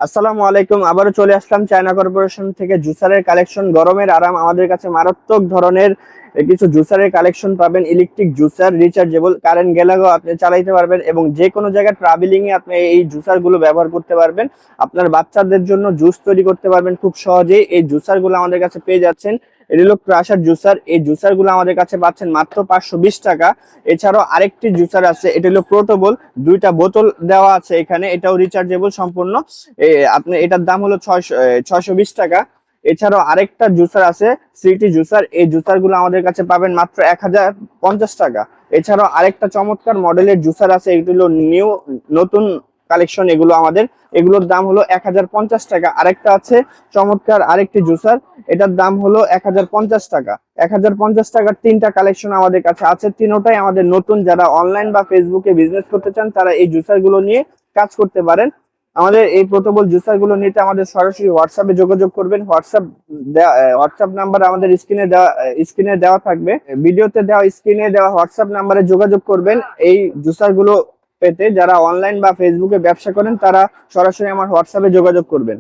আসসালামু আলাইকুম। আবারও চলে আসলাম চায়না কর্পোরেশন থেকে জুসারের কালেকশন। গরমের আরাম, আমাদের কাছে মারাত্মক ধরনের কিছু জুসারের কালেকশন পাবেন। ইলেকট্রিক জুসার, রিচার্জেবল, কারেন্ট গেলেও আপনি চালাইতে পারবেন এবং যে কোনো জায়গায় ট্রাভেলিং এ আপনি এই জুসার গুলো ব্যবহার করতে পারবেন। আপনার বাচ্চাদের জন্য জুস তৈরি করতে পারবেন খুব সহজেই। এই জুসার গুলো আমাদের কাছে পেয়ে যাচ্ছেন। এটি হলো ক্রাশার জুসার। এই জুসার গুলো আমাদের কাছে পাচ্ছেন মাত্র 520 টাকা। এছাড়াও আরেকটি জুসার আছে, এটা হলো পোর্টেবল, দুইটা বোতল দেওয়া আছে এখানে, এটাও রিচার্জেবল সম্পূর্ণ। আপনি এটার দাম হলো 620 টাকা। এছাড়াও আরেকটা জুসার আছে, সিটি জুসার। এই জুসার গুলো আমাদের কাছে পাবেন মাত্র 1050 টাকা। এছাড়াও আরেকটা চমৎকার মডেলের জুসার আছে, এগুলো নিউ, নতুন কালেকশন এগুলো আমাদের। এগুলোর দাম হলো 1050 টাকা। আরেকটা আছে চমৎকার আরেকটি জুসার, এটার দাম হলো 1050 টাকা। 1050 টাকার তিনটা কালেকশন আমাদের কাছে আছে, তিনোটাই আমাদের নতুন। যারা অনলাইন বা ফেসবুকে বিজনেস করতে চান তারা এই জুসার গুলো নিয়ে কাজ করতে পারেন। আমাদের এই পোর্টেবল জুসার গুলো নিতে আমাদের সরাসরি হোয়াটসঅ্যাপে যোগাযোগ করবেন। হোয়াটসঅ্যাপ নাম্বার আমাদের স্ক্রিনে দেওয়া থাকবে, ভিডিওতে দেওয়া, স্ক্রিনে দেওয়া হোয়াটসঅ্যাপ নাম্বারে যোগাযোগ করবেন এই জুসার গুলো পেতে। যারা অনলাইন বা ফেসবুকে ব্যবসা করেন তারা সরাসরি আমার হোয়াটসঅ্যাপে যোগাযোগ করবেন।